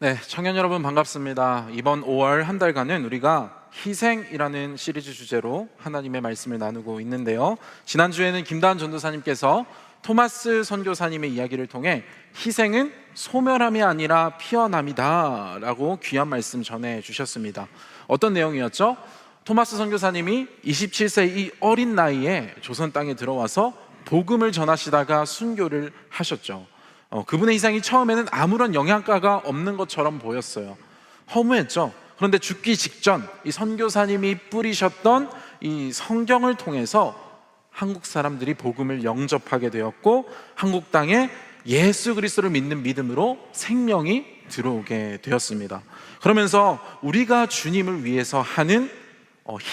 네, 청년 여러분 반갑습니다. 이번 5월 한 달간은 우리가 희생이라는 시리즈 주제로 하나님의 말씀을 나누고 있는데요. 지난주에는 김다은 전도사님께서 토마스 선교사님의 이야기를 통해 희생은 소멸함이 아니라 피어남이다 라고 귀한 말씀 전해주셨습니다. 어떤 내용이었죠? 토마스 선교사님이 27세 이 어린 나이에 조선 땅에 들어와서 복음을 전하시다가 순교를 하셨죠. 그분의 희생이 처음에는 아무런 영향가가 없는 것처럼 보였어요. 허무했죠. 그런데 죽기 직전 이 선교사님이 뿌리셨던 이 성경을 통해서 한국 사람들이 복음을 영접하게 되었고, 한국 땅에 예수 그리스도를 믿는 믿음으로 생명이 들어오게 되었습니다. 그러면서 우리가 주님을 위해서 하는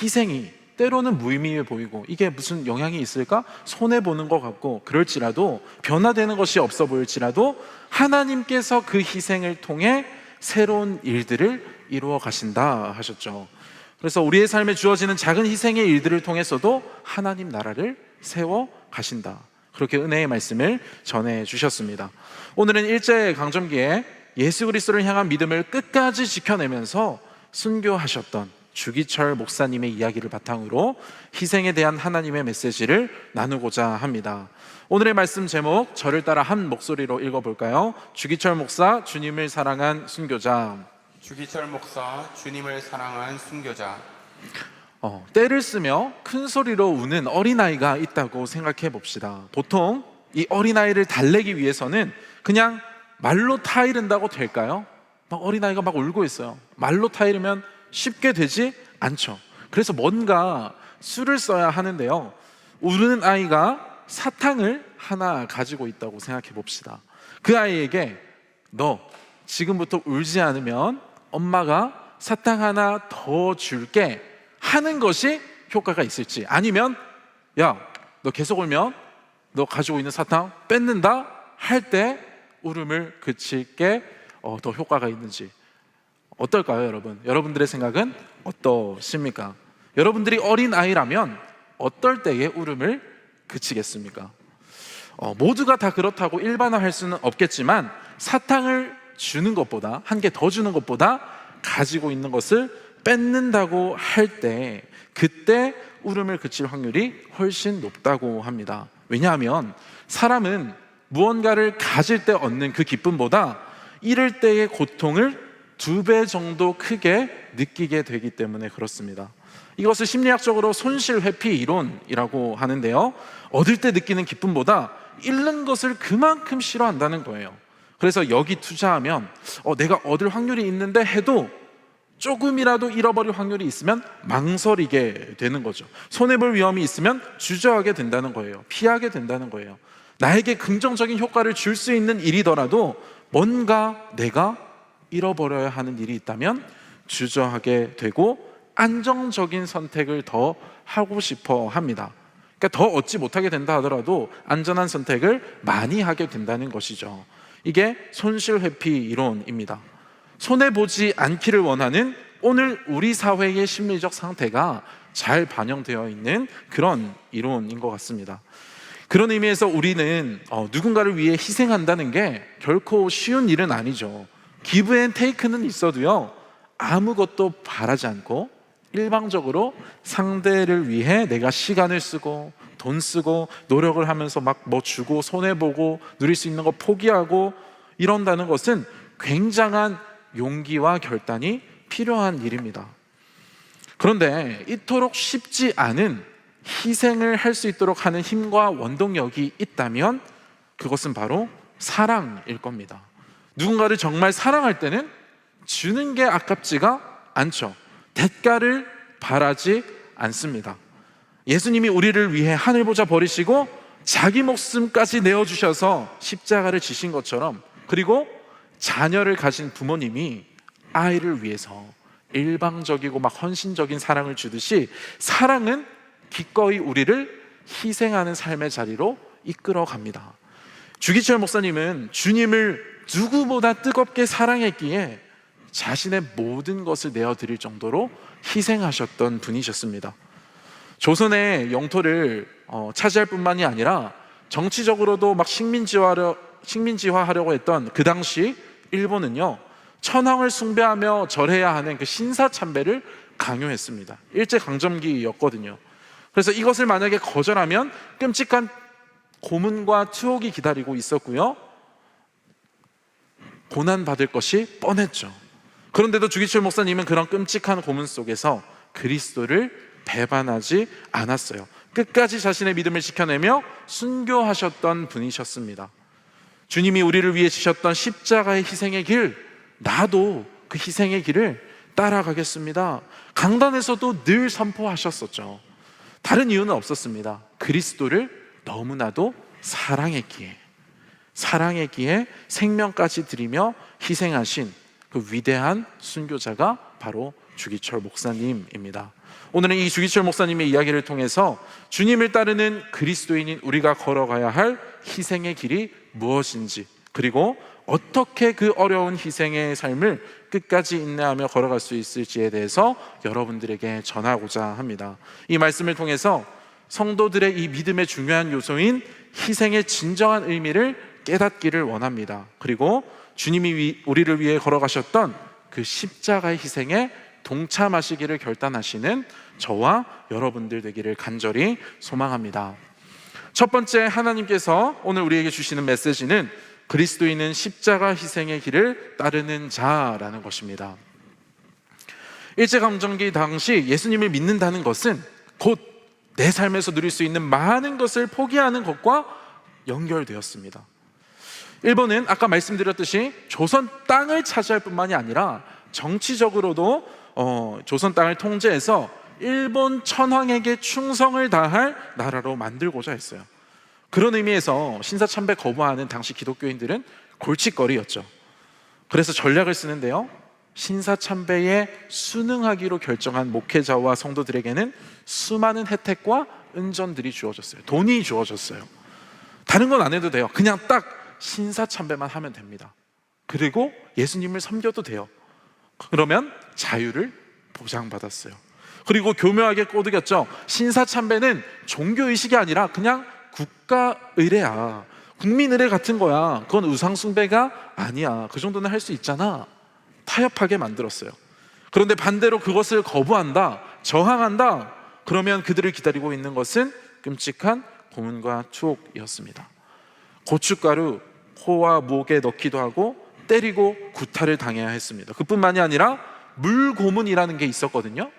희생이 때로는 무의미해 보이고 이게 무슨 영향이 있을까? 손해보는 것 같고 그럴지라도, 변화되는 것이 없어 보일지라도 하나님께서 그 희생을 통해 새로운 일들을 이루어 가신다 하셨죠. 그래서 우리의 삶에 주어지는 작은 희생의 일들을 통해서도 하나님 나라를 세워 가신다, 그렇게 은혜의 말씀을 전해 주셨습니다. 오늘은 일제강점기에 예수 그리스도를 향한 믿음을 끝까지 지켜내면서 순교하셨던 주기철 목사님의 이야기를 바탕으로 희생에 대한 하나님의 메시지를 나누고자 합니다. 오늘의 말씀 제목, 저를 따라 한 목소리로 읽어볼까요? 주기철 목사, 주님을 사랑한 순교자. 주기철 목사, 주님을 사랑한 순교자. 때를 쓰며 큰 소리로 우는 어린아이가 있다고 생각해 봅시다. 보통 이 어린아이를 달래기 위해서는 그냥 말로 타이른다고 될까요? 막 어린아이가 막 울고 있어요. 말로 타이르면 쉽게 되지 않죠. 그래서 뭔가 수를 써야 하는데요, 우는 아이가 사탕을 하나 가지고 있다고 생각해 봅시다. 그 아이에게 너 지금부터 울지 않으면 엄마가 사탕 하나 더 줄게 하는 것이 효과가 있을지, 아니면 야, 너 계속 울면 너 가지고 있는 사탕 뺏는다 할 때 울음을 그칠 게 더 효과가 있는지, 어떨까요, 여러분? 여러분들의 생각은 어떠십니까? 여러분들이 어린 아이라면 어떨 때에 울음을 그치겠습니까? 모두가 다 그렇다고 일반화할 수는 없겠지만, 사탕을 주는 것보다, 한 개 더 주는 것보다 가지고 있는 것을 뺏는다고 할 때, 그때 울음을 그칠 확률이 훨씬 높다고 합니다. 왜냐하면 사람은 무언가를 가질 때 얻는 그 기쁨보다 잃을 때의 고통을 2배 정도 크게 느끼게 되기 때문에 그렇습니다. 이것을 심리학적으로 손실회피 이론이라고 하는데요, 얻을 때 느끼는 기쁨보다 잃는 것을 그만큼 싫어한다는 거예요. 그래서 여기 투자하면 내가 얻을 확률이 있는데 해도 조금이라도 잃어버릴 확률이 있으면 망설이게 되는 거죠. 손해볼 위험이 있으면 주저하게 된다는 거예요. 피하게 된다는 거예요. 나에게 긍정적인 효과를 줄 수 있는 일이더라도 뭔가 내가 잃어버려야 하는 일이 있다면 주저하게 되고 안정적인 선택을 더 하고 싶어 합니다. 그러니까 더 얻지 못하게 된다 하더라도 안전한 선택을 많이 하게 된다는 것이죠. 이게 손실회피 이론입니다. 손해보지 않기를 원하는 오늘 우리 사회의 심리적 상태가 잘 반영되어 있는 그런 이론인 것 같습니다. 그런 의미에서 우리는 누군가를 위해 희생한다는 게 결코 쉬운 일은 아니죠. 기브 앤 테이크는 있어도요, 아무것도 바라지 않고 일방적으로 상대를 위해 내가 시간을 쓰고 돈 쓰고 노력을 하면서 막 뭐 주고 손해보고 누릴 수 있는 거 포기하고 이런다는 것은 굉장한 용기와 결단이 필요한 일입니다. 그런데 이토록 쉽지 않은 희생을 할 수 있도록 하는 힘과 원동력이 있다면 그것은 바로 사랑일 겁니다. 누군가를 정말 사랑할 때는 주는 게 아깝지가 않죠. 대가를 바라지 않습니다. 예수님이 우리를 위해 하늘보좌 버리시고 자기 목숨까지 내어주셔서 십자가를 지신 것처럼, 그리고 자녀를 가진 부모님이 아이를 위해서 일방적이고 막 헌신적인 사랑을 주듯이, 사랑은 기꺼이 우리를 희생하는 삶의 자리로 이끌어 갑니다. 주기철 목사님은 주님을 누구보다 뜨겁게 사랑했기에 자신의 모든 것을 내어드릴 정도로 희생하셨던 분이셨습니다. 조선의 영토를 차지할 뿐만이 아니라 정치적으로도 막 식민지화하려고 했던 그 당시 일본은요, 천황을 숭배하며 절해야 하는 그 신사참배를 강요했습니다. 일제강점기였거든요. 그래서 이것을 만약에 거절하면 끔찍한 고문과 투옥이 기다리고 있었고요, 고난받을 것이 뻔했죠. 그런데도 주기철 목사님은 그런 끔찍한 고문 속에서 그리스도를 배반하지 않았어요. 끝까지 자신의 믿음을 지켜내며 순교하셨던 분이셨습니다. 주님이 우리를 위해 지셨던 십자가의 희생의 길, 나도 그 희생의 길을 따라가겠습니다. 강단에서도 늘 선포하셨었죠. 다른 이유는 없었습니다. 그리스도를 너무나도 사랑했기에 생명까지 드리며 희생하신 그 위대한 순교자가 바로 주기철 목사님입니다. 오늘은 이 주기철 목사님의 이야기를 통해서 주님을 따르는 그리스도인인 우리가 걸어가야 할 희생의 길이 무엇인지, 그리고 어떻게 그 어려운 희생의 삶을 끝까지 인내하며 걸어갈 수 있을지에 대해서 여러분들에게 전하고자 합니다. 이 말씀을 통해서 성도들의 이 믿음의 중요한 요소인 희생의 진정한 의미를 깨닫기를 원합니다. 그리고 주님이 우리를 위해 걸어가셨던 그 십자가의 희생에 동참하시기를 결단하시는 저와 여러분들 되기를 간절히 소망합니다. 첫 번째, 하나님께서 오늘 우리에게 주시는 메시지는 그리스도인은 십자가 희생의 길을 따르는 자라는 것입니다. 일제강점기 당시 예수님을 믿는다는 것은 곧 내 삶에서 누릴 수 있는 많은 것을 포기하는 것과 연결되었습니다. 일본은 아까 말씀드렸듯이 조선 땅을 차지할 뿐만이 아니라 정치적으로도 조선 땅을 통제해서 일본 천황에게 충성을 다할 나라로 만들고자 했어요. 그런 의미에서 신사참배 거부하는 당시 기독교인들은 골칫거리였죠. 그래서 전략을 쓰는데요, 신사참배에 순응하기로 결정한 목회자와 성도들에게는 수많은 혜택과 은전들이 주어졌어요. 돈이 주어졌어요. 다른 건 안 해도 돼요. 그냥 딱 신사참배만 하면 됩니다. 그리고 예수님을 섬겨도 돼요. 그러면 자유를 보장받았어요. 그리고 교묘하게 꼬드겼죠. 신사참배는 종교의식이 아니라 그냥 국가의례야, 국민의례 같은 거야. 그건 우상숭배가 아니야. 그 정도는 할 수 있잖아. 타협하게 만들었어요. 그런데 반대로 그것을 거부한다, 저항한다, 그러면 그들을 기다리고 있는 것은 끔찍한 고문과 투옥이었습니다. 고춧가루 코와 목에 넣기도 하고 때리고 구타를 당해야 했습니다. 그뿐만이 아니라 물고문이라는 게 있었거든요.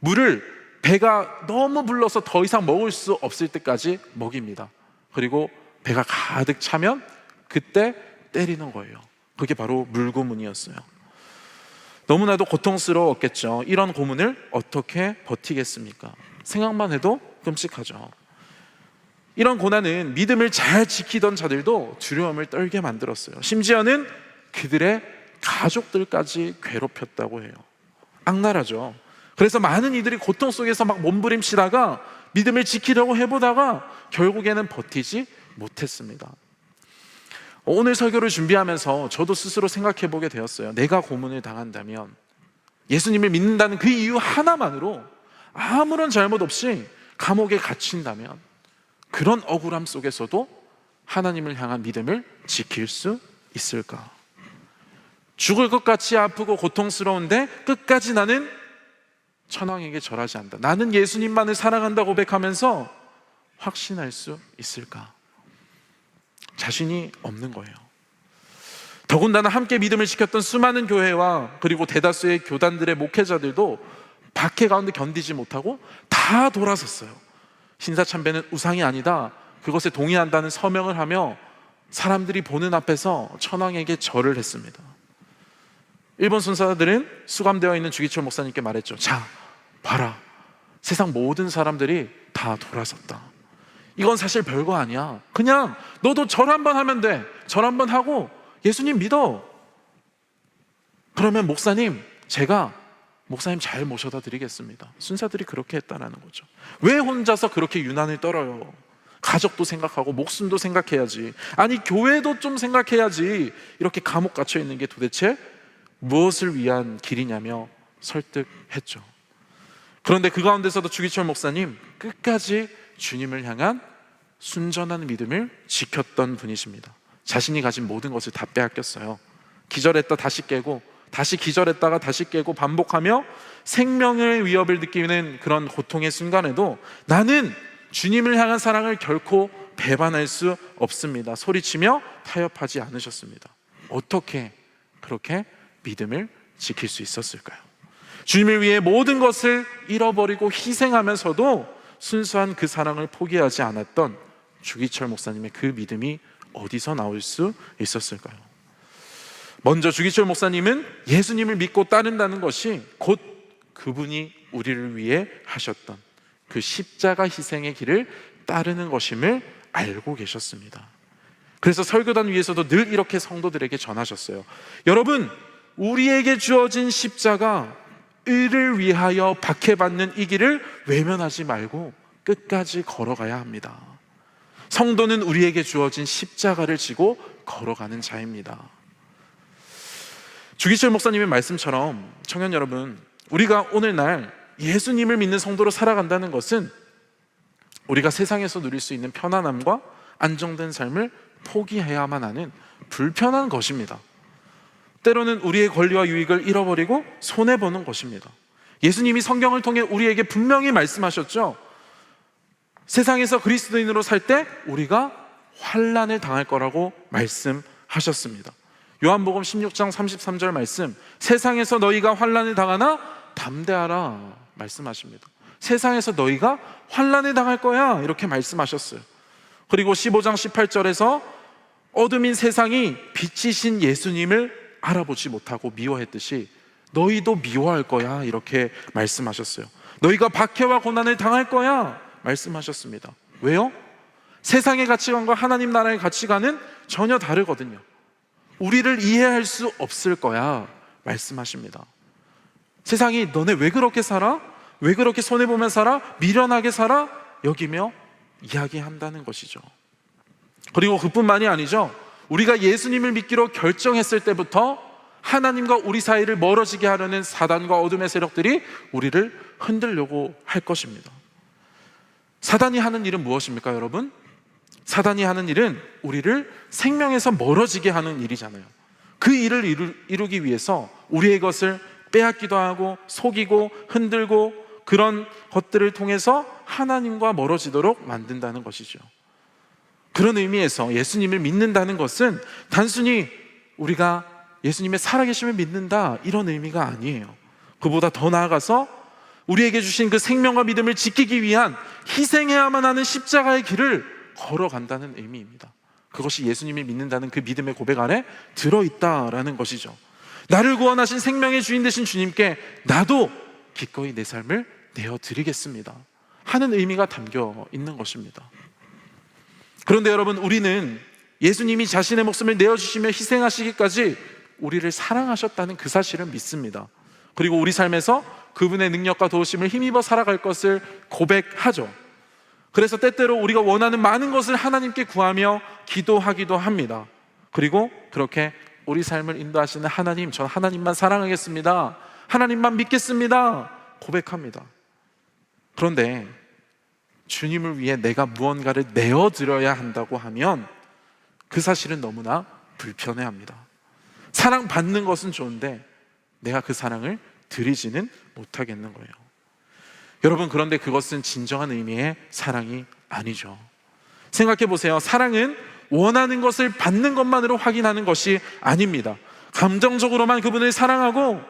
물을 배가 너무 불러서 더 이상 먹을 수 없을 때까지 먹입니다. 그리고 배가 가득 차면 그때 때리는 거예요. 그게 바로 물고문이었어요. 너무나도 고통스러웠겠죠. 이런 고문을 어떻게 버티겠습니까? 생각만 해도 끔찍하죠. 이런 고난은 믿음을 잘 지키던 자들도 두려움을 떨게 만들었어요. 심지어는 그들의 가족들까지 괴롭혔다고 해요. 악랄하죠. 그래서 많은 이들이 고통 속에서 막 몸부림치다가 믿음을 지키려고 해보다가 결국에는 버티지 못했습니다. 오늘 설교를 준비하면서 저도 스스로 생각해 보게 되었어요. 내가 고문을 당한다면, 예수님을 믿는다는 그 이유 하나만으로 아무런 잘못 없이 감옥에 갇힌다면, 그런 억울함 속에서도 하나님을 향한 믿음을 지킬 수 있을까? 죽을 것 같이 아프고 고통스러운데 끝까지 나는 천황에게 절하지 않는다, 나는 예수님만을 사랑한다 고백하면서 확신할 수 있을까? 자신이 없는 거예요. 더군다나 함께 믿음을 지켰던 수많은 교회와 그리고 대다수의 교단들의 목회자들도 박해 가운데 견디지 못하고 다 돌아섰어요. 신사참배는 우상이 아니다, 그것에 동의한다는 서명을 하며 사람들이 보는 앞에서 천황에게 절을 했습니다. 일본 순사들은 수감되어 있는 주기철 목사님께 말했죠. 자, 봐라, 세상 모든 사람들이 다 돌아섰다. 이건 사실 별거 아니야. 그냥 너도 절 한번 하면 돼. 절 한번 하고 예수님 믿어. 그러면 목사님, 제가 목사님 잘 모셔다 드리겠습니다. 순사들이 그렇게 했다라는 거죠. 왜 혼자서 그렇게 유난을 떨어요? 가족도 생각하고 목숨도 생각해야지. 아니, 교회도 좀 생각해야지. 이렇게 감옥 갇혀 있는 게 도대체 무엇을 위한 길이냐며 설득했죠. 그런데 그 가운데서도 주기철 목사님 끝까지 주님을 향한 순전한 믿음을 지켰던 분이십니다. 자신이 가진 모든 것을 다 빼앗겼어요. 기절했다 다시 깨고 다시 기절했다가 다시 깨고 반복하며 생명의 위협을 느끼는 그런 고통의 순간에도 나는 주님을 향한 사랑을 결코 배반할 수 없습니다. 소리치며 타협하지 않으셨습니다. 어떻게 그렇게 믿음을 지킬 수 있었을까요? 주님을 위해 모든 것을 잃어버리고 희생하면서도 순수한 그 사랑을 포기하지 않았던 주기철 목사님의 그 믿음이 어디서 나올 수 있었을까요? 먼저 주기철 목사님은 예수님을 믿고 따른다는 것이 곧 그분이 우리를 위해 하셨던 그 십자가 희생의 길을 따르는 것임을 알고 계셨습니다. 그래서 설교단 위에서도 늘 이렇게 성도들에게 전하셨어요. 여러분, 우리에게 주어진 십자가, 의를 위하여 박해받는 이 길을 외면하지 말고 끝까지 걸어가야 합니다. 성도는 우리에게 주어진 십자가를 지고 걸어가는 자입니다. 주기철 목사님의 말씀처럼 청년 여러분, 우리가 오늘날 예수님을 믿는 성도로 살아간다는 것은 우리가 세상에서 누릴 수 있는 편안함과 안정된 삶을 포기해야만 하는 불편한 것입니다. 때로는 우리의 권리와 유익을 잃어버리고 손해보는 것입니다. 예수님이 성경을 통해 우리에게 분명히 말씀하셨죠. 세상에서 그리스도인으로 살 때 우리가 환난을 당할 거라고 말씀하셨습니다. 요한복음 16장 33절 말씀, 세상에서 너희가 환난을 당하나 담대하라 말씀하십니다. 세상에서 너희가 환난을 당할 거야 이렇게 말씀하셨어요. 그리고 15장 18절에서 어둠인 세상이 빛이신 예수님을 알아보지 못하고 미워했듯이 너희도 미워할 거야 이렇게 말씀하셨어요. 너희가 박해와 고난을 당할 거야 말씀하셨습니다. 왜요? 세상의 가치관과 하나님 나라의 가치관은 전혀 다르거든요. 우리를 이해할 수 없을 거야 말씀하십니다. 세상이 너네 왜 그렇게 살아? 왜 그렇게 손해보며 살아? 미련하게 살아? 여기며 이야기한다는 것이죠. 그리고 그뿐만이 아니죠. 우리가 예수님을 믿기로 결정했을 때부터 하나님과 우리 사이를 멀어지게 하려는 사단과 어둠의 세력들이 우리를 흔들려고 할 것입니다. 사단이 하는 일은 무엇입니까, 여러분? 사단이 하는 일은 우리를 생명에서 멀어지게 하는 일이잖아요. 그 일을 이루기 위해서 우리의 것을 빼앗기도 하고 속이고 흔들고 그런 것들을 통해서 하나님과 멀어지도록 만든다는 것이죠. 그런 의미에서 예수님을 믿는다는 것은 단순히 우리가 예수님의 살아계심을 믿는다 이런 의미가 아니에요. 그보다 더 나아가서 우리에게 주신 그 생명과 믿음을 지키기 위한 희생해야만 하는 십자가의 길을 걸어간다는 의미입니다. 그것이 예수님을 믿는다는 그 믿음의 고백 안에 들어있다라는 것이죠. 나를 구원하신 생명의 주인 되신 주님께 나도 기꺼이 내 삶을 내어드리겠습니다 하는 의미가 담겨 있는 것입니다. 그런데 여러분, 우리는 예수님이 자신의 목숨을 내어주시며 희생하시기까지 우리를 사랑하셨다는 그 사실을 믿습니다. 그리고 우리 삶에서 그분의 능력과 도우심을 힘입어 살아갈 것을 고백하죠. 그래서 때때로 우리가 원하는 많은 것을 하나님께 구하며 기도하기도 합니다. 그리고 그렇게 우리 삶을 인도하시는 하나님, 전 하나님만 사랑하겠습니다, 하나님만 믿겠습니다 고백합니다. 그런데 주님을 위해 내가 무언가를 내어드려야 한다고 하면 그 사실은 너무나 불편해합니다. 사랑받는 것은 좋은데 내가 그 사랑을 드리지는 못하겠는 거예요. 여러분, 그런데 그것은 진정한 의미의 사랑이 아니죠. 생각해 보세요. 사랑은 원하는 것을 받는 것만으로 확인하는 것이 아닙니다. 감정적으로만 그분을 사랑하고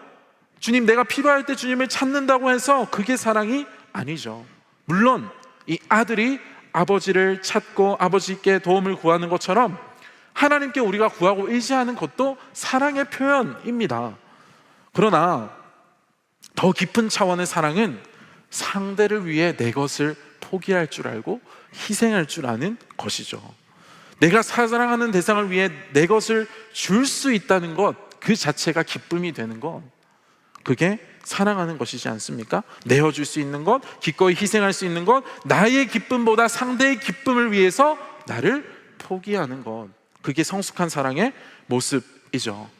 주님, 내가 필요할 때 주님을 찾는다고 해서 그게 사랑이 아니죠. 물론 이 아들이 아버지를 찾고 아버지께 도움을 구하는 것처럼 하나님께 우리가 구하고 의지하는 것도 사랑의 표현입니다. 그러나 더 깊은 차원의 사랑은 상대를 위해 내 것을 포기할 줄 알고 희생할 줄 아는 것이죠. 내가 사랑하는 대상을 위해 내 것을 줄 수 있다는 것, 그 자체가 기쁨이 되는 것, 그게 사랑하는 것이지 않습니까? 내어줄 수 있는 것, 기꺼이 희생할 수 있는 것, 나의 기쁨보다 상대의 기쁨을 위해서 나를 포기하는 것, 그게 성숙한 사랑의 모습이죠.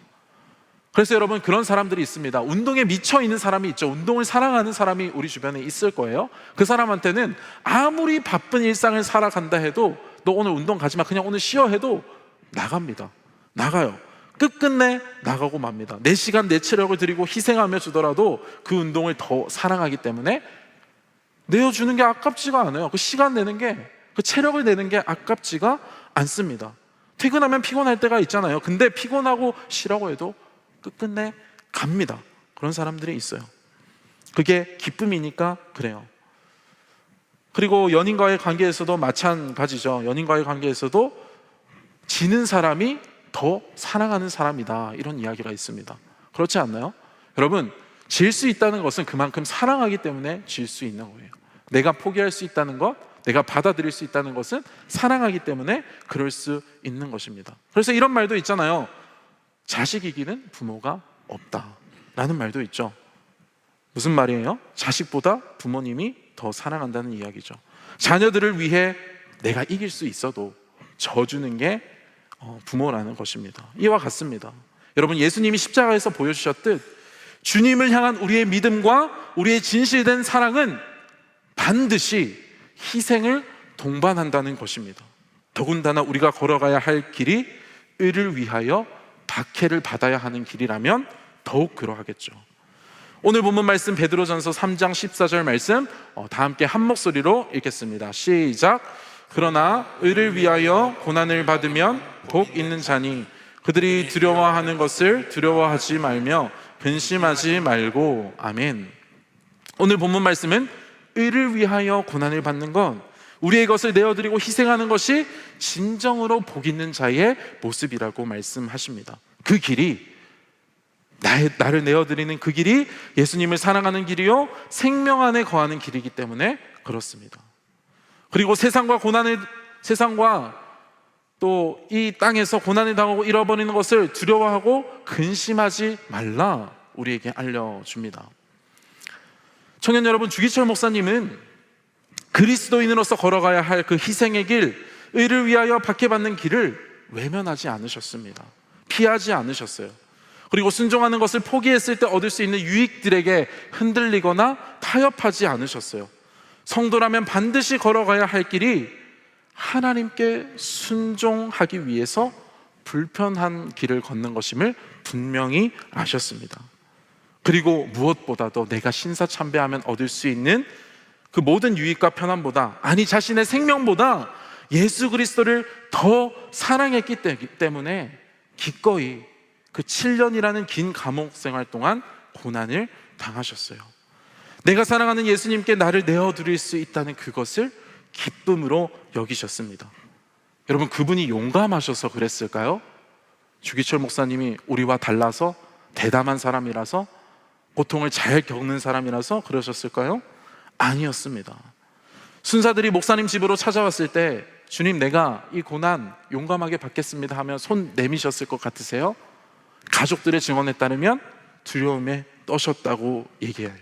그래서 여러분, 그런 사람들이 있습니다. 운동에 미쳐 있는 사람이 있죠. 운동을 사랑하는 사람이 우리 주변에 있을 거예요. 그 사람한테는 아무리 바쁜 일상을 살아간다 해도 너 오늘 운동 가지 마, 그냥 오늘 쉬어 해도 나갑니다. 나가요. 끝끝내 나가고 맙니다. 내 시간, 내 체력을 들이고 희생하며 주더라도 그 운동을 더 사랑하기 때문에 내어주는 게 아깝지가 않아요. 그 시간 내는 게, 그 체력을 내는 게 아깝지가 않습니다. 퇴근하면 피곤할 때가 있잖아요. 근데 피곤하고 쉬라고 해도 끝끝내 갑니다. 그런 사람들이 있어요. 그게 기쁨이니까 그래요. 그리고 연인과의 관계에서도 마찬가지죠. 연인과의 관계에서도 지는 사람이 더 사랑하는 사람이다, 이런 이야기가 있습니다. 그렇지 않나요? 여러분, 질 수 있다는 것은 그만큼 사랑하기 때문에 질 수 있는 거예요. 내가 포기할 수 있다는 것, 내가 받아들일 수 있다는 것은 사랑하기 때문에 그럴 수 있는 것입니다. 그래서 이런 말도 있잖아요. 자식 이기는 부모가 없다 라는 말도 있죠. 무슨 말이에요? 자식보다 부모님이 더 사랑한다는 이야기죠. 자녀들을 위해 내가 이길 수 있어도 져주는 게 부모라는 것입니다. 이와 같습니다. 여러분, 예수님이 십자가에서 보여주셨듯 주님을 향한 우리의 믿음과 우리의 진실된 사랑은 반드시 희생을 동반한다는 것입니다. 더군다나 우리가 걸어가야 할 길이 의를 위하여 박해를 받아야 하는 길이라면 더욱 그러하겠죠. 오늘 본문 말씀 베드로전서 3장 14절 말씀 다 함께 한 목소리로 읽겠습니다. 시작. 그러나 의를 위하여 고난을 받으면 복 있는 자니 그들이 두려워하는 것을 두려워하지 말며 근심하지 말고. 아멘. 오늘 본문 말씀은 의를 위하여 고난을 받는 건 우리의 것을 내어드리고 희생하는 것이 진정으로 복 있는 자의 모습이라고 말씀하십니다. 그 길이, 나를 내어드리는 그 길이 예수님을 사랑하는 길이요 생명 안에 거하는 길이기 때문에 그렇습니다. 그리고 세상과 또 이 땅에서 고난을 당하고 잃어버리는 것을 두려워하고 근심하지 말라 우리에게 알려줍니다. 청년 여러분, 주기철 목사님은 그리스도인으로서 걸어가야 할 그 희생의 길, 의를 위하여 박해받는 길을 외면하지 않으셨습니다. 피하지 않으셨어요. 그리고 순종하는 것을 포기했을 때 얻을 수 있는 유익들에게 흔들리거나 타협하지 않으셨어요. 성도라면 반드시 걸어가야 할 길이 하나님께 순종하기 위해서 불편한 길을 걷는 것임을 분명히 아셨습니다. 그리고 무엇보다도 내가 신사참배하면 얻을 수 있는 그 모든 유익과 편함보다, 아니 자신의 생명보다 예수 그리스도를 더 사랑했기 때문에 기꺼이 그 7년이라는 긴 감옥 생활 동안 고난을 당하셨어요. 내가 사랑하는 예수님께 나를 내어드릴 수 있다는 그것을 기쁨으로 여기셨습니다. 여러분, 그분이 용감하셔서 그랬을까요? 주기철 목사님이 우리와 달라서 대담한 사람이라서 고통을 잘 겪는 사람이라서 그러셨을까요? 아니었습니다. 순사들이 목사님 집으로 찾아왔을 때 주님, 내가 이 고난 용감하게 받겠습니다 하면 손 내미셨을 것 같으세요? 가족들의 증언에 따르면 두려움에 떠셨다고 얘기해요.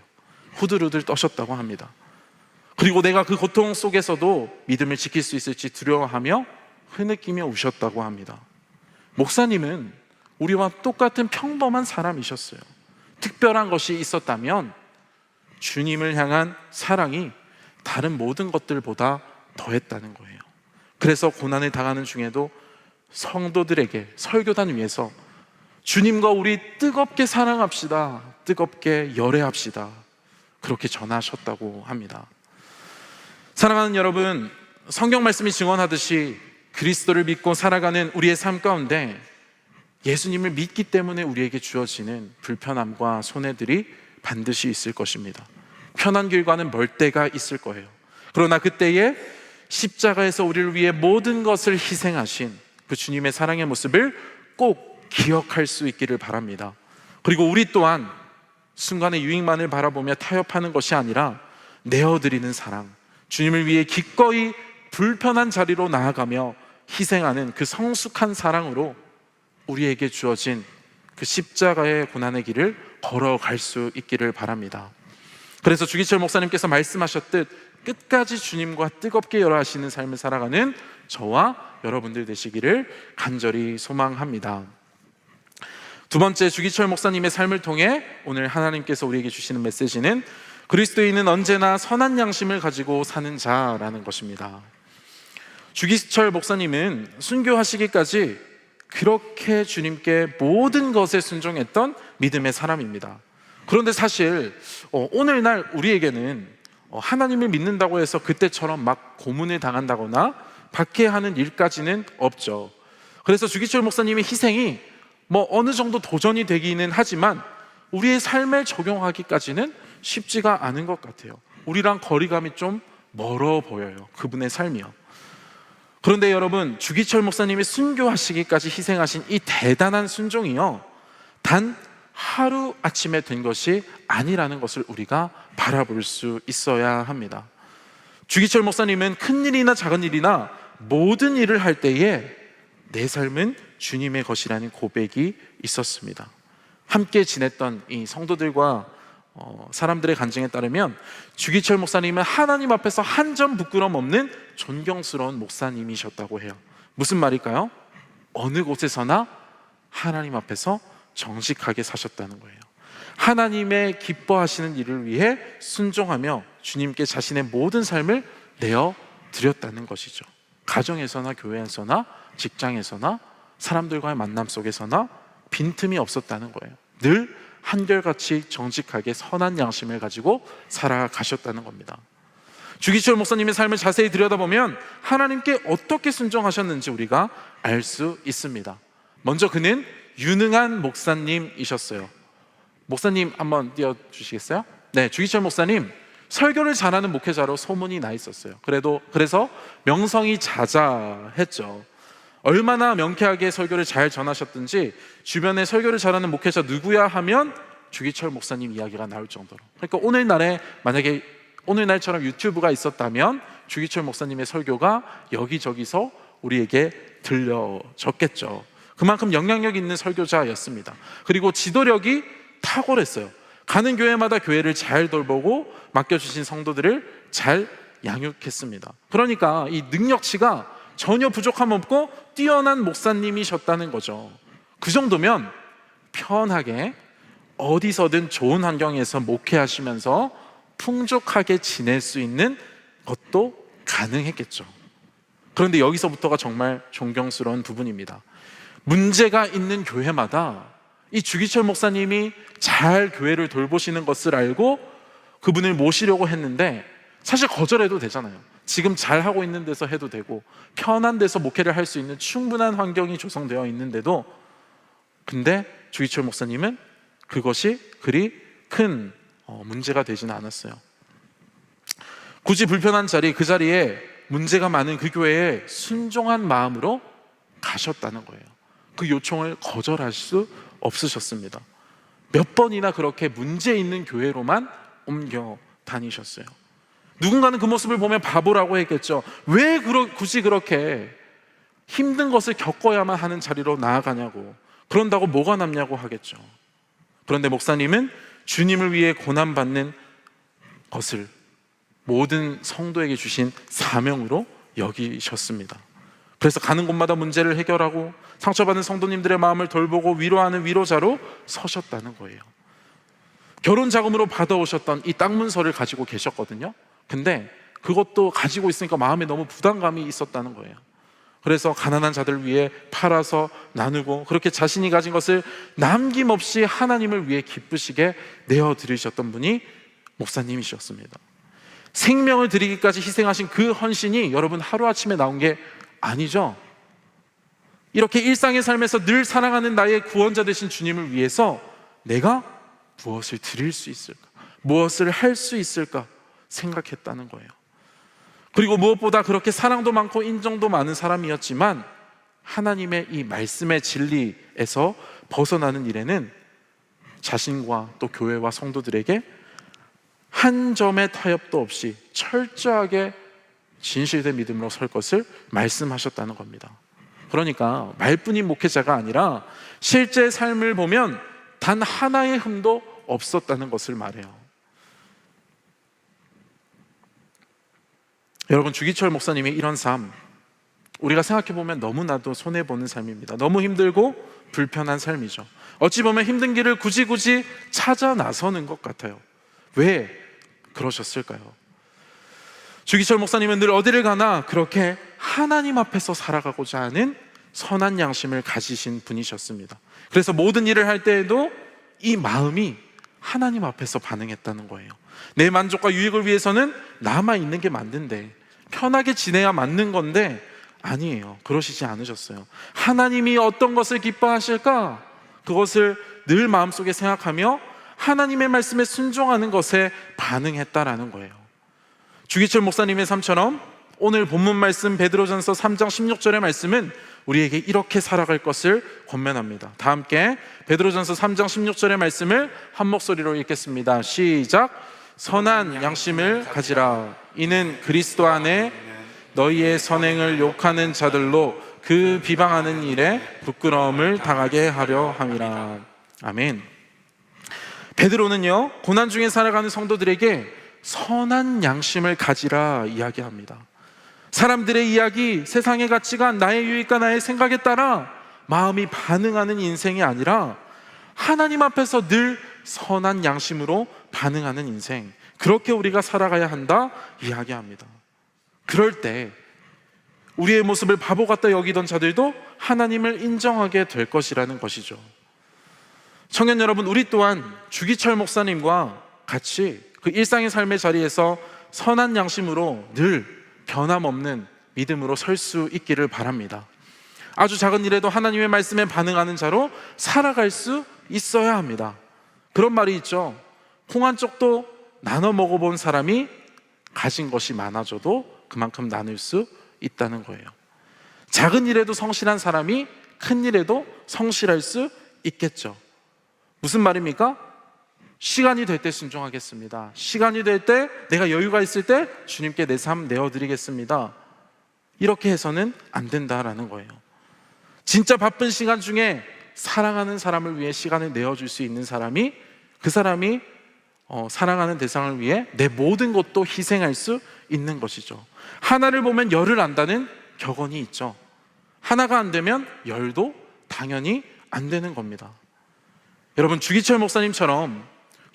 후들후들 떠셨다고 합니다. 그리고 내가 그 고통 속에서도 믿음을 지킬 수 있을지 두려워하며 흐느끼며 우셨다고 합니다. 목사님은 우리와 똑같은 평범한 사람이셨어요. 특별한 것이 있었다면 주님을 향한 사랑이 다른 모든 것들보다 더했다는 거예요. 그래서 고난을 당하는 중에도 성도들에게 설교단 위에서 주님과 우리 뜨겁게 사랑합시다, 뜨겁게 열애합시다, 그렇게 전하셨다고 합니다. 사랑하는 여러분, 성경 말씀이 증언하듯이 그리스도를 믿고 살아가는 우리의 삶 가운데 예수님을 믿기 때문에 우리에게 주어지는 불편함과 손해들이 반드시 있을 것입니다. 편한 길과는 멀 때가 있을 거예요. 그러나 그때에 십자가에서 우리를 위해 모든 것을 희생하신 그 주님의 사랑의 모습을 꼭 기억할 수 있기를 바랍니다. 그리고 우리 또한 순간의 유익만을 바라보며 타협하는 것이 아니라 내어드리는 사랑, 주님을 위해 기꺼이 불편한 자리로 나아가며 희생하는 그 성숙한 사랑으로 우리에게 주어진 그 십자가의 고난의 길을 걸어갈 수 있기를 바랍니다. 그래서 주기철 목사님께서 말씀하셨듯 끝까지 주님과 뜨겁게 열어하시는 삶을 살아가는 저와 여러분들 되시기를 간절히 소망합니다. 두 번째, 주기철 목사님의 삶을 통해 오늘 하나님께서 우리에게 주시는 메시지는 그리스도인은 언제나 선한 양심을 가지고 사는 자라는 것입니다. 주기철 목사님은 순교하시기까지 그렇게 주님께 모든 것에 순종했던 믿음의 사람입니다. 그런데 사실 오늘날 우리에게는 하나님을 믿는다고 해서 그때처럼 막 고문을 당한다거나 박해하는 일까지는 없죠. 그래서 주기철 목사님의 희생이 어느 정도 도전이 되기는 하지만 우리의 삶에 적용하기까지는 쉽지가 않은 것 같아요. 우리랑 거리감이 좀 멀어 보여요, 그분의 삶이요. 그런데 여러분, 주기철 목사님이 순교하시기까지 희생하신 이 대단한 순종이요, 단 하루아침에 된 것이 아니라는 것을 우리가 바라볼 수 있어야 합니다. 주기철 목사님은 큰 일이나 작은 일이나 모든 일을 할 때에 내 삶은 주님의 것이라는 고백이 있었습니다. 함께 지냈던 이 성도들과 사람들의 간증에 따르면 주기철 목사님은 하나님 앞에서 한 점 부끄럼 없는 존경스러운 목사님이셨다고 해요. 무슨 말일까요? 어느 곳에서나 하나님 앞에서 정직하게 사셨다는 거예요. 하나님의 기뻐하시는 일을 위해 순종하며 주님께 자신의 모든 삶을 내어 드렸다는 것이죠. 가정에서나 교회에서나 직장에서나 사람들과의 만남 속에서나 빈틈이 없었다는 거예요. 늘 한결같이 정직하게 선한 양심을 가지고 살아가셨다는 겁니다. 주기철 목사님의 삶을 자세히 들여다보면 하나님께 어떻게 순종하셨는지 우리가 알 수 있습니다. 먼저 그는 유능한 목사님이셨어요. 목사님 한번 띄워주시겠어요? 네, 주기철 목사님 설교를 잘하는 목회자로 소문이 나 있었어요. 그래서 명성이 자자했죠. 얼마나 명쾌하게 설교를 잘 전하셨든지 주변에 설교를 잘하는 목회자 누구야 하면 주기철 목사님 이야기가 나올 정도로. 그러니까 오늘날에 만약에 오늘날처럼 유튜브가 있었다면 주기철 목사님의 설교가 여기저기서 우리에게 들려졌겠죠. 그만큼 영향력 있는 설교자였습니다. 그리고 지도력이 탁월했어요. 가는 교회마다 교회를 잘 돌보고 맡겨주신 성도들을 잘 양육했습니다. 그러니까 이 능력치가 전혀 부족함 없고 뛰어난 목사님이셨다는 거죠. 그 정도면 편하게 어디서든 좋은 환경에서 목회하시면서 풍족하게 지낼 수 있는 것도 가능했겠죠. 그런데 여기서부터가 정말 존경스러운 부분입니다. 문제가 있는 교회마다 이 주기철 목사님이 잘 교회를 돌보시는 것을 알고 그분을 모시려고 했는데 사실 거절해도 되잖아요. 지금 잘하고 있는 데서 해도 되고 편한 데서 목회를 할 수 있는 충분한 환경이 조성되어 있는데도, 근데 주기철 목사님은 그것이 그리 큰 문제가 되지는 않았어요. 굳이 불편한 그 자리에 문제가 많은 그 교회에 순종한 마음으로 가셨다는 거예요. 그 요청을 거절할 수 없으셨습니다. 몇 번이나 그렇게 문제 있는 교회로만 옮겨 다니셨어요. 누군가는 그 모습을 보면 바보라고 했겠죠. 왜 굳이 그렇게 힘든 것을 겪어야만 하는 자리로 나아가냐고, 그런다고 뭐가 남냐고 하겠죠. 그런데 목사님은 주님을 위해 고난받는 것을 모든 성도에게 주신 사명으로 여기셨습니다. 그래서 가는 곳마다 문제를 해결하고 상처받은 성도님들의 마음을 돌보고 위로하는 위로자로 서셨다는 거예요. 결혼 자금으로 받아오셨던 이 땅 문서를 가지고 계셨거든요. 근데 그것도 가지고 있으니까 마음에 너무 부담감이 있었다는 거예요. 그래서 가난한 자들 위해 팔아서 나누고 그렇게 자신이 가진 것을 남김없이 하나님을 위해 기쁘시게 내어드리셨던 분이 목사님이셨습니다. 생명을 드리기까지 희생하신 그 헌신이 여러분 하루아침에 나온 게 아니죠. 이렇게 일상의 삶에서 늘 사랑하는 나의 구원자 되신 주님을 위해서 내가 무엇을 드릴 수 있을까, 무엇을 할 수 있을까 생각했다는 거예요. 그리고 무엇보다 그렇게 사랑도 많고 인정도 많은 사람이었지만 하나님의 이 말씀의 진리에서 벗어나는 일에는 자신과 또 교회와 성도들에게 한 점의 타협도 없이 철저하게 진실된 믿음으로 설 것을 말씀하셨다는 겁니다. 그러니까 말뿐인 목회자가 아니라 실제 삶을 보면 단 하나의 흠도 없었다는 것을 말해요. 여러분, 주기철 목사님의 이런 삶, 우리가 생각해보면 너무나도 손해보는 삶입니다. 너무 힘들고 불편한 삶이죠. 어찌 보면 힘든 길을 굳이 찾아 나서는 것 같아요. 왜 그러셨을까요? 주기철 목사님은 늘 어디를 가나 그렇게 하나님 앞에서 살아가고자 하는 선한 양심을 가지신 분이셨습니다. 그래서 모든 일을 할 때에도 이 마음이 하나님 앞에서 반응했다는 거예요. 내 만족과 유익을 위해서는 남아 있는 게 맞는데, 편하게 지내야 맞는 건데 아니에요. 그러시지 않으셨어요. 하나님이 어떤 것을 기뻐하실까? 그것을 늘 마음속에 생각하며 하나님의 말씀에 순종하는 것에 반응했다라는 거예요. 주기철 목사님의 삶처럼 오늘 본문 말씀 베드로전서 3장 16절의 말씀은 우리에게 이렇게 살아갈 것을 권면합니다. 다 함께 베드로전서 3장 16절의 말씀을 한 목소리로 읽겠습니다. 시작. 선한 양심을 가지라. 이는 그리스도 안에 너희의 선행을 욕하는 자들로 그 비방하는 일에 부끄러움을 당하게 하려 함이라. 아멘. 베드로는요, 고난 중에 살아가는 성도들에게 선한 양심을 가지라 이야기합니다. 사람들의 이야기, 세상의 가치관, 나의 유익과 나의 생각에 따라 마음이 반응하는 인생이 아니라 하나님 앞에서 늘 선한 양심으로 반응하는 인생, 그렇게 우리가 살아가야 한다 이야기합니다. 그럴 때 우리의 모습을 바보 같다 여기던 자들도 하나님을 인정하게 될 것이라는 것이죠. 청년 여러분, 우리 또한 주기철 목사님과 같이 그 일상의 삶의 자리에서 선한 양심으로 늘 변함없는 믿음으로 설 수 있기를 바랍니다. 아주 작은 일에도 하나님의 말씀에 반응하는 자로 살아갈 수 있어야 합니다. 그런 말이 있죠. 콩 한 쪽도 나눠 먹어본 사람이 가진 것이 많아져도 그만큼 나눌 수 있다는 거예요. 작은 일에도 성실한 사람이 큰 일에도 성실할 수 있겠죠. 무슨 말입니까? 시간이 될 때 순종하겠습니다. 시간이 될 때, 내가 여유가 있을 때 주님께 내 삶 내어드리겠습니다. 이렇게 해서는 안 된다라는 거예요. 진짜 바쁜 시간 중에 사랑하는 사람을 위해 시간을 내어줄 수 있는 사람이, 그 사람이 사랑하는 대상을 위해 내 모든 것도 희생할 수 있는 것이죠. 하나를 보면 열을 안다는 격언이 있죠. 하나가 안 되면 열도 당연히 안 되는 겁니다. 여러분, 주기철 목사님처럼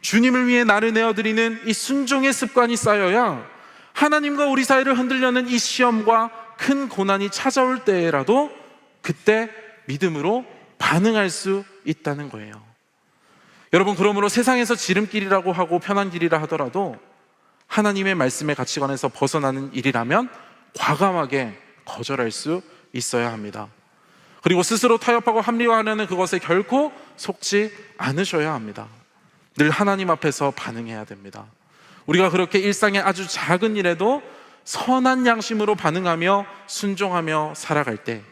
주님을 위해 나를 내어드리는 이 순종의 습관이 쌓여야 하나님과 우리 사이를 흔들려는 이 시험과 큰 고난이 찾아올 때라도 그때 믿음으로 반응할 수 있다는 거예요. 여러분, 그러므로 세상에서 지름길이라고 하고 편한 길이라 하더라도 하나님의 말씀의 가치관에서 벗어나는 일이라면 과감하게 거절할 수 있어야 합니다. 그리고 스스로 타협하고 합리화하려는 그것에 결코 속지 않으셔야 합니다. 늘 하나님 앞에서 반응해야 됩니다. 우리가 그렇게 일상의 아주 작은 일에도 선한 양심으로 반응하며 순종하며 살아갈 때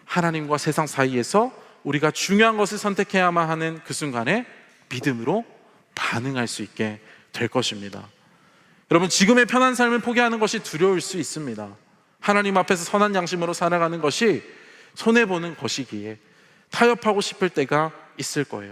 하나님과 세상 사이에서 우리가 중요한 것을 선택해야만 하는 그 순간에 믿음으로 반응할 수 있게 될 것입니다. 여러분, 지금의 편한 삶을 포기하는 것이 두려울 수 있습니다. 하나님 앞에서 선한 양심으로 살아가는 것이 손해보는 것이기에 타협하고 싶을 때가 있을 거예요.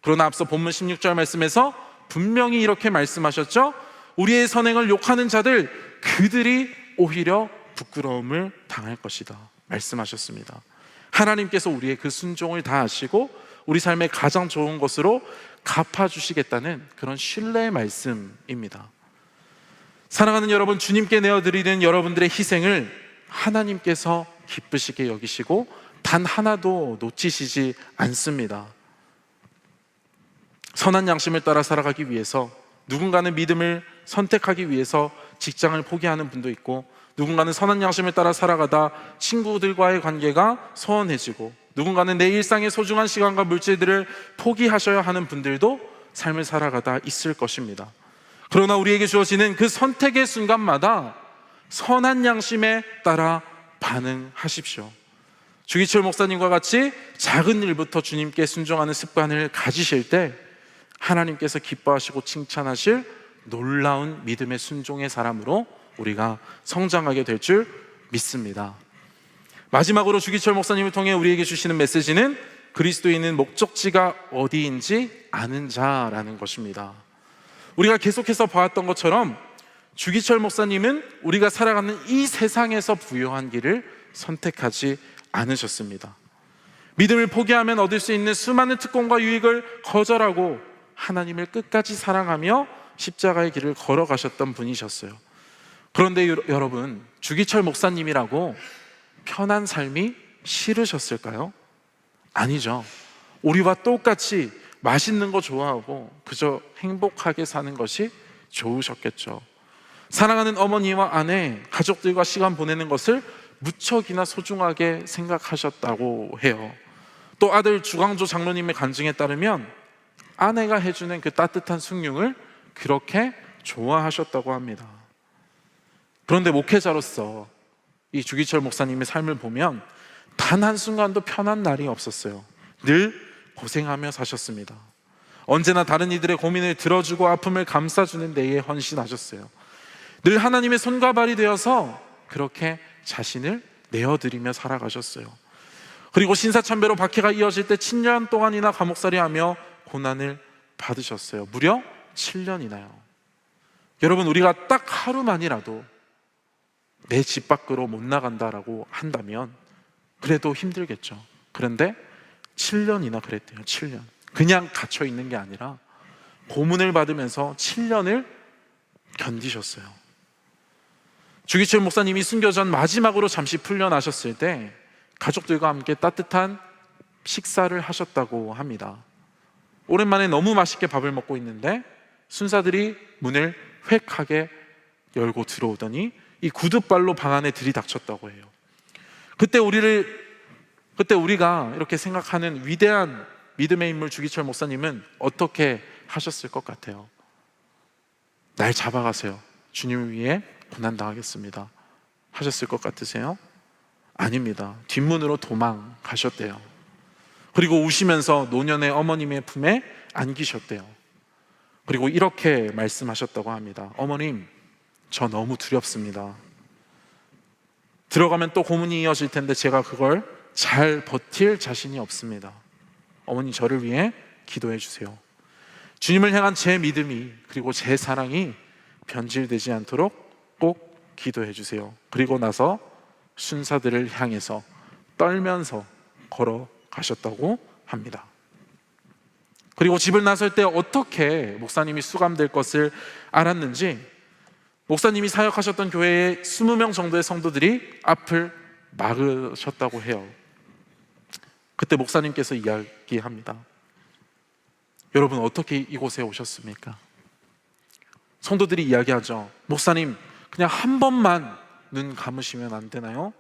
그러나 앞서 본문 16절 말씀에서 분명히 이렇게 말씀하셨죠. 우리의 선행을 욕하는 자들, 그들이 오히려 부끄러움을 당할 것이다 말씀하셨습니다. 하나님께서 우리의 그 순종을 다하시고 우리 삶의 가장 좋은 것으로 갚아주시겠다는 그런 신뢰의 말씀입니다. 사랑하는 여러분, 주님께 내어드리는 여러분들의 희생을 하나님께서 기쁘시게 여기시고 단 하나도 놓치시지 않습니다. 선한 양심을 따라 살아가기 위해서 누군가는 믿음을 선택하기 위해서 직장을 포기하는 분도 있고, 누군가는 선한 양심을 따라 살아가다 친구들과의 관계가 소원해지고, 누군가는 내 일상의 소중한 시간과 물질들을 포기하셔야 하는 분들도 삶을 살아가다 있을 것입니다. 그러나 우리에게 주어지는 그 선택의 순간마다 선한 양심에 따라 반응하십시오. 주기철 목사님과 같이 작은 일부터 주님께 순종하는 습관을 가지실 때 하나님께서 기뻐하시고 칭찬하실 놀라운 믿음의 순종의 사람으로 우리가 성장하게 될 줄 믿습니다. 마지막으로 주기철 목사님을 통해 우리에게 주시는 메시지는 그리스도인은 목적지가 어디인지 아는 자라는 것입니다. 우리가 계속해서 봐왔던 것처럼 주기철 목사님은 우리가 살아가는 이 세상에서 부요한 길을 선택하지 않으셨습니다. 믿음을 포기하면 얻을 수 있는 수많은 특권과 유익을 거절하고 하나님을 끝까지 사랑하며 십자가의 길을 걸어가셨던 분이셨어요. 그런데 여러분, 주기철 목사님이라고 편한 삶이 싫으셨을까요? 아니죠. 우리와 똑같이 맛있는 거 좋아하고 그저 행복하게 사는 것이 좋으셨겠죠. 사랑하는 어머니와 아내, 가족들과 시간 보내는 것을 무척이나 소중하게 생각하셨다고 해요. 또 아들 주광조 장로님의 간증에 따르면 아내가 해주는 그 따뜻한 숭늉을 그렇게 좋아하셨다고 합니다. 그런데 목회자로서 이 주기철 목사님의 삶을 보면 단 한순간도 편한 날이 없었어요. 늘 고생하며 사셨습니다. 언제나 다른 이들의 고민을 들어주고 아픔을 감싸주는 데에 헌신하셨어요. 늘 하나님의 손과 발이 되어서 그렇게 자신을 내어드리며 살아가셨어요. 그리고 신사참배로 박해가 이어질 때 7년 동안이나 감옥살이하며 고난을 받으셨어요. 무려 7년이나요. 여러분, 우리가 딱 하루만이라도 내 집 밖으로 못 나간다라고 한다면 그래도 힘들겠죠. 그런데 7년이나 그랬대요. 7년. 그냥 갇혀 있는 게 아니라 고문을 받으면서 7년을 견디셨어요. 주기철 목사님이 순교 전 마지막으로 잠시 풀려나셨을 때 가족들과 함께 따뜻한 식사를 하셨다고 합니다. 오랜만에 너무 맛있게 밥을 먹고 있는데 순사들이 문을 획하게 열고 들어오더니 이 구둣발로 방 안에 들이닥쳤다고 해요. 그때 우리가 이렇게 생각하는 위대한 믿음의 인물 주기철 목사님은 어떻게 하셨을 것 같아요? 날 잡아가세요. 주님을 위해 고난당하겠습니다. 하셨을 것 같으세요? 아닙니다. 뒷문으로 도망가셨대요. 그리고 우시면서 노년의 어머님의 품에 안기셨대요. 그리고 이렇게 말씀하셨다고 합니다. 어머님, 저 너무 두렵습니다. 들어가면 또 고문이 이어질 텐데 제가 그걸 잘 버틸 자신이 없습니다. 어머니, 저를 위해 기도해 주세요. 주님을 향한 제 믿음이 그리고 제 사랑이 변질되지 않도록 꼭 기도해 주세요. 그리고 나서 순사들을 향해서 떨면서 걸어가셨다고 합니다. 그리고 집을 나설 때 어떻게 목사님이 수감될 것을 알았는지 목사님이 사역하셨던 교회에 20명 정도의 성도들이 앞을 막으셨다고 해요. 그때 목사님께서 이야기합니다. 여러분, 어떻게 이곳에 오셨습니까? 성도들이 이야기하죠. 목사님, 그냥 한 번만 눈 감으시면 안 되나요?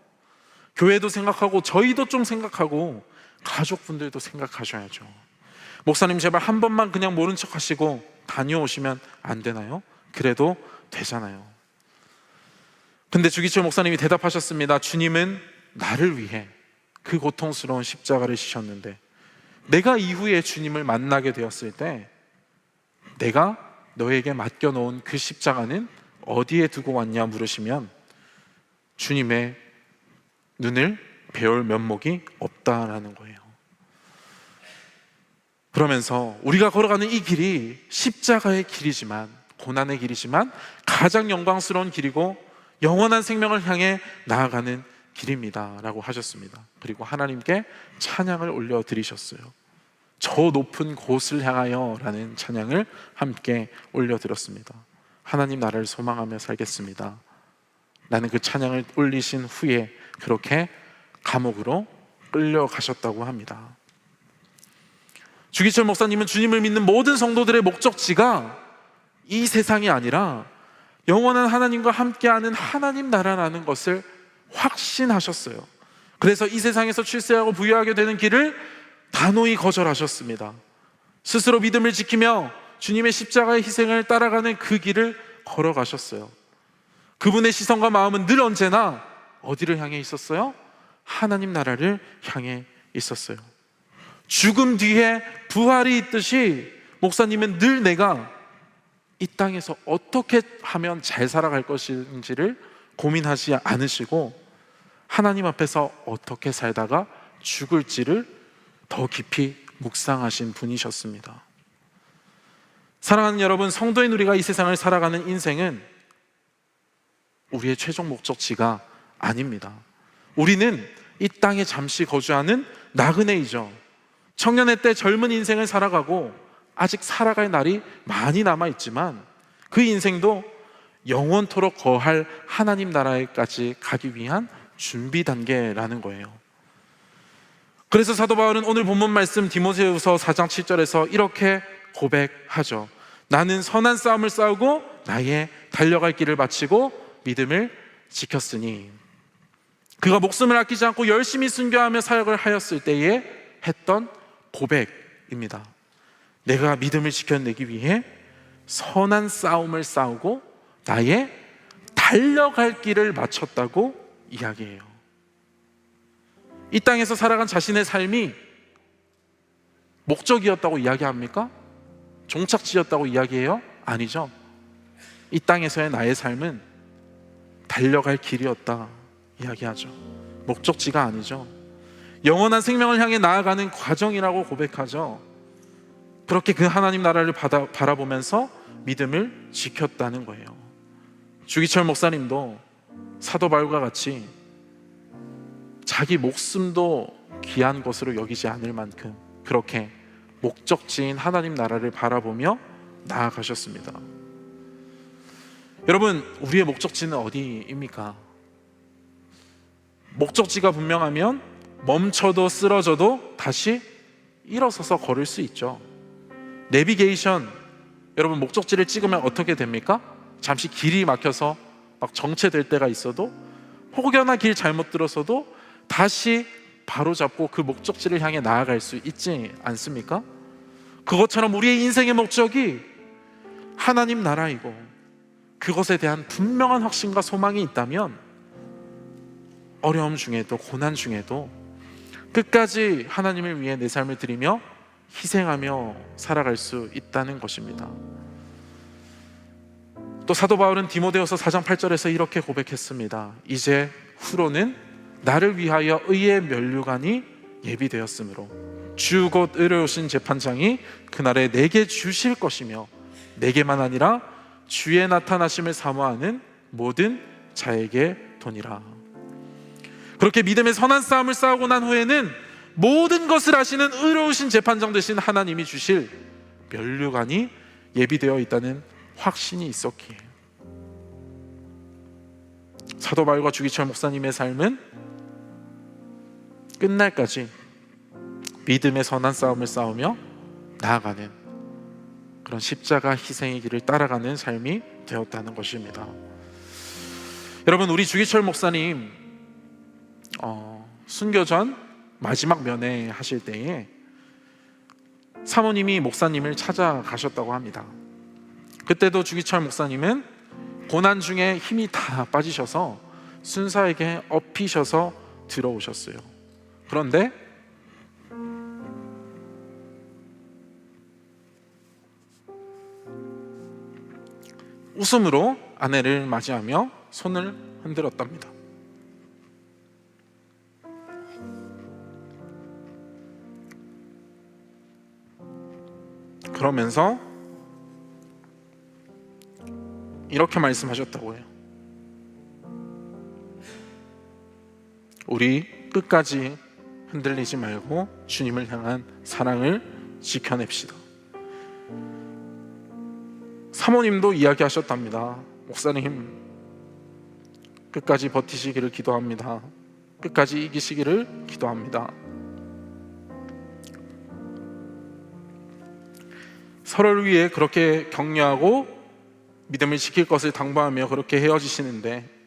교회도 생각하고 저희도 좀 생각하고 가족분들도 생각하셔야죠. 목사님, 제발 한 번만 그냥 모른 척 하시고 다녀오시면 안 되나요? 그래도 되잖아요. 근데 주기철 목사님이 대답하셨습니다. 주님은 나를 위해 그 고통스러운 십자가를 지셨는데 내가 이후에 주님을 만나게 되었을 때 내가 너에게 맡겨놓은 그 십자가는 어디에 두고 왔냐 물으시면 주님의 눈을 배울 면목이 없다라는 거예요. 그러면서 우리가 걸어가는 이 길이 십자가의 길이지만, 고난의 길이지만 가장 영광스러운 길이고 영원한 생명을 향해 나아가는 길입니다 라고 하셨습니다. 그리고 하나님께 찬양을 올려드리셨어요. 저 높은 곳을 향하여 라는 찬양을 함께 올려드렸습니다. 하나님 나라를 소망하며 살겠습니다 라는 그 찬양을 올리신 후에 그렇게 감옥으로 끌려가셨다고 합니다. 주기철 목사님은 주님을 믿는 모든 성도들의 목적지가 이 세상이 아니라 영원한 하나님과 함께하는 하나님 나라라는 것을 확신하셨어요. 그래서 이 세상에서 출세하고 부유하게 되는 길을 단호히 거절하셨습니다. 스스로 믿음을 지키며 주님의 십자가의 희생을 따라가는 그 길을 걸어가셨어요. 그분의 시선과 마음은 늘 언제나 어디를 향해 있었어요? 하나님 나라를 향해 있었어요. 죽음 뒤에 부활이 있듯이 목사님은 늘 내가 이 땅에서 어떻게 하면 잘 살아갈 것인지를 고민하지 않으시고 하나님 앞에서 어떻게 살다가 죽을지를 더 깊이 묵상하신 분이셨습니다. 사랑하는 여러분, 성도인 우리가 이 세상을 살아가는 인생은 우리의 최종 목적지가 아닙니다. 우리는 이 땅에 잠시 거주하는 나그네이죠. 청년의 때 젊은 인생을 살아가고 아직 살아갈 날이 많이 남아있지만 그 인생도 영원토록 거할 하나님 나라에까지 가기 위한 준비 단계라는 거예요. 그래서 사도 바울은 오늘 본문 말씀 디모데후서 4장 7절에서 이렇게 고백하죠. 나는 선한 싸움을 싸우고 나의 달려갈 길을 마치고 믿음을 지켰으니. 그가 목숨을 아끼지 않고 열심히 순교하며 사역을 하였을 때에 했던 고백입니다. 내가 믿음을 지켜내기 위해 선한 싸움을 싸우고 나의 달려갈 길을 마쳤다고 이야기해요. 이 땅에서 살아간 자신의 삶이 목적이었다고 이야기합니까? 종착지였다고 이야기해요? 아니죠. 이 땅에서의 나의 삶은 달려갈 길이었다 이야기하죠. 목적지가 아니죠. 영원한 생명을 향해 나아가는 과정이라고 고백하죠. 그렇게 그 하나님 나라를 바라보면서 믿음을 지켰다는 거예요. 주기철 목사님도 사도 바울과 같이 자기 목숨도 귀한 것으로 여기지 않을 만큼 그렇게 목적지인 하나님 나라를 바라보며 나아가셨습니다. 여러분, 우리의 목적지는 어디입니까? 목적지가 분명하면 멈춰도 쓰러져도 다시 일어서서 걸을 수 있죠. 내비게이션, 여러분 목적지를 찍으면 어떻게 됩니까? 잠시 길이 막혀서 막 정체될 때가 있어도, 혹여나 길 잘못 들어서도 다시 바로 잡고 그 목적지를 향해 나아갈 수 있지 않습니까? 그것처럼 우리의 인생의 목적이 하나님 나라이고 그것에 대한 분명한 확신과 소망이 있다면 어려움 중에도 고난 중에도 끝까지 하나님을 위해 내 삶을 드리며 희생하며 살아갈 수 있다는 것입니다. 또 사도 바울은 디모데후서 4장 8절에서 이렇게 고백했습니다. 이제 후로는 나를 위하여 의의 면류관이 예비되었으므로 주 곧 의로우신 재판장이 그날에 내게 주실 것이며 내게만 아니라 주의 나타나심을 사모하는 모든 자에게 도니라. 그렇게 믿음의 선한 싸움을 싸우고 난 후에는 모든 것을 아시는 의로우신 재판장 되신 하나님이 주실 면류관이 예비되어 있다는 확신이 있었기에 사도 바울과 주기철 목사님의 삶은 끝날까지 믿음의 선한 싸움을 싸우며 나아가는 그런 십자가 희생의 길을 따라가는 삶이 되었다는 것입니다. 여러분, 우리 주기철 목사님 순교 전 마지막 면회 하실 때에 사모님이 목사님을 찾아가셨다고 합니다. 그때도 주기철 목사님은 고난 중에 힘이 다 빠지셔서 순사에게 엎이셔서 들어오셨어요. 그런데 웃음으로 아내를 맞이하며 손을 흔들었답니다. 그러면서 이렇게 말씀하셨다고 해요. 우리 끝까지 흔들리지 말고 주님을 향한 사랑을 지켜냅시다. 사모님도 이야기하셨답니다. 목사님, 끝까지 버티시기를 기도합니다. 끝까지 이기시기를 기도합니다. 서로를 위해 그렇게 격려하고 믿음을 지킬 것을 당부하며 그렇게 헤어지시는데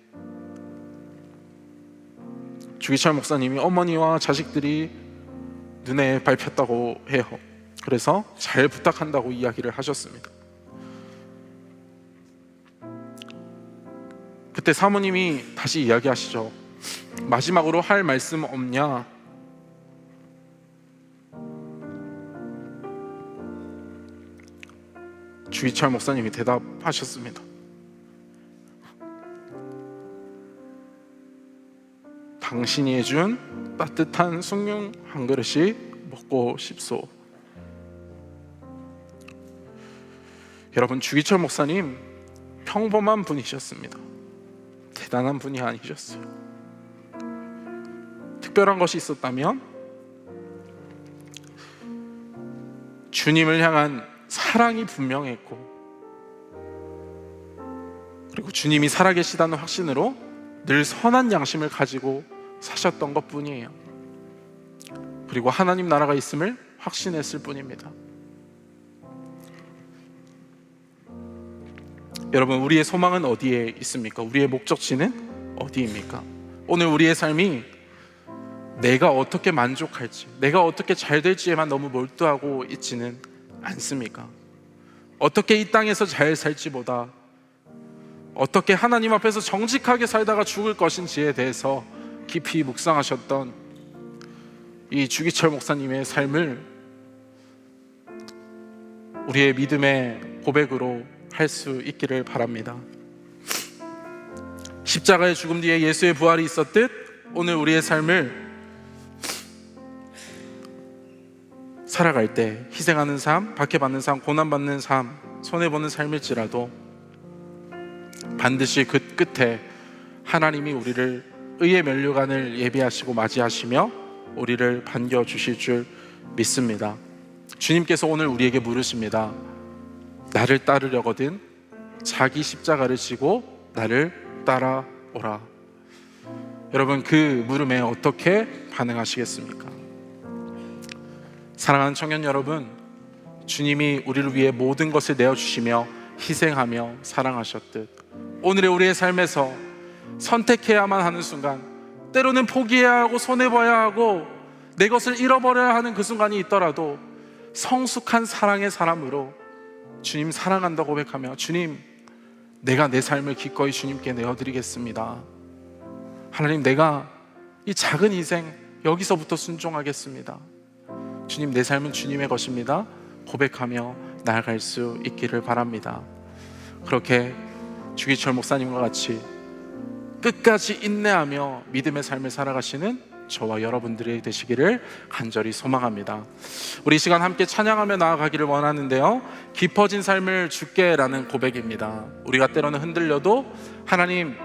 주기철 목사님이 어머니와 자식들이 눈에 밟혔다고 해요. 그래서 잘 부탁한다고 이야기를 하셨습니다. 그때 사모님이 다시 이야기하시죠. 마지막으로 할 말씀 없냐? 주기철 목사님이 대답하셨습니다. 당신이 해준 따뜻한 숭늉 한 그릇이 먹고 싶소. 여러분, 주기철 목사님 평범한 분이셨습니다. 대단한 분이 아니셨어요. 특별한 것이 있었다면 주님을 향한 사랑이 분명했고, 그리고 주님이 살아계시다는 확신으로 늘 선한 양심을 가지고 사셨던 것뿐이에요. 그리고 하나님 나라가 있음을 확신했을 뿐입니다. 여러분, 우리의 소망은 어디에 있습니까? 우리의 목적지는 어디입니까? 오늘 우리의 삶이 내가 어떻게 만족할지, 내가 어떻게 잘 될지에만 너무 몰두하고 있지는 않습니까? 어떻게 이 땅에서 잘 살지보다 어떻게 하나님 앞에서 정직하게 살다가 죽을 것인지에 대해서 깊이 묵상하셨던 이 주기철 목사님의 삶을 우리의 믿음의 고백으로 할 수 있기를 바랍니다. 십자가의 죽음 뒤에 예수의 부활이 있었듯 오늘 우리의 삶을 살아갈 때 희생하는 삶, 박해받는 삶, 고난받는 삶, 손해보는 삶일지라도 반드시 그 끝에 하나님이 우리를 의의 면류관을 예비하시고 맞이하시며 우리를 반겨주실 줄 믿습니다. 주님께서 오늘 우리에게 물으십니다. 나를 따르려거든 자기 십자가를 지고 나를 따라오라. 여러분, 그 물음에 어떻게 반응하시겠습니까? 사랑하는 청년 여러분, 주님이 우리를 위해 모든 것을 내어주시며 희생하며 사랑하셨듯 오늘의 우리의 삶에서 선택해야만 하는 순간, 때로는 포기해야 하고 손해봐야 하고 내 것을 잃어버려야 하는 그 순간이 있더라도 성숙한 사랑의 사람으로 주님 사랑한다고 고백하며 주님, 내가 내 삶을 기꺼이 주님께 내어드리겠습니다. 하나님, 내가 이 작은 희생 여기서부터 순종하겠습니다. 주님, 내 삶은 주님의 것입니다. 고백하며 나아갈 수 있기를 바랍니다. 그렇게 주기철 목사님과 같이 끝까지 인내하며 믿음의 삶을 살아가시는 저와 여러분들이 되시기를 간절히 소망합니다. 우리 이 시간 함께 찬양하며 나아가기를 원하는데요, 깊어진 삶을 주께라는 고백입니다. 우리가 때로는 흔들려도 하나님,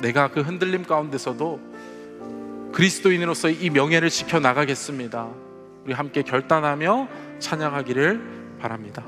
내가 그 흔들림 가운데서도 그리스도인으로서의 이 명예를 지켜나가겠습니다. 우리 함께 결단하며 찬양하기를 바랍니다.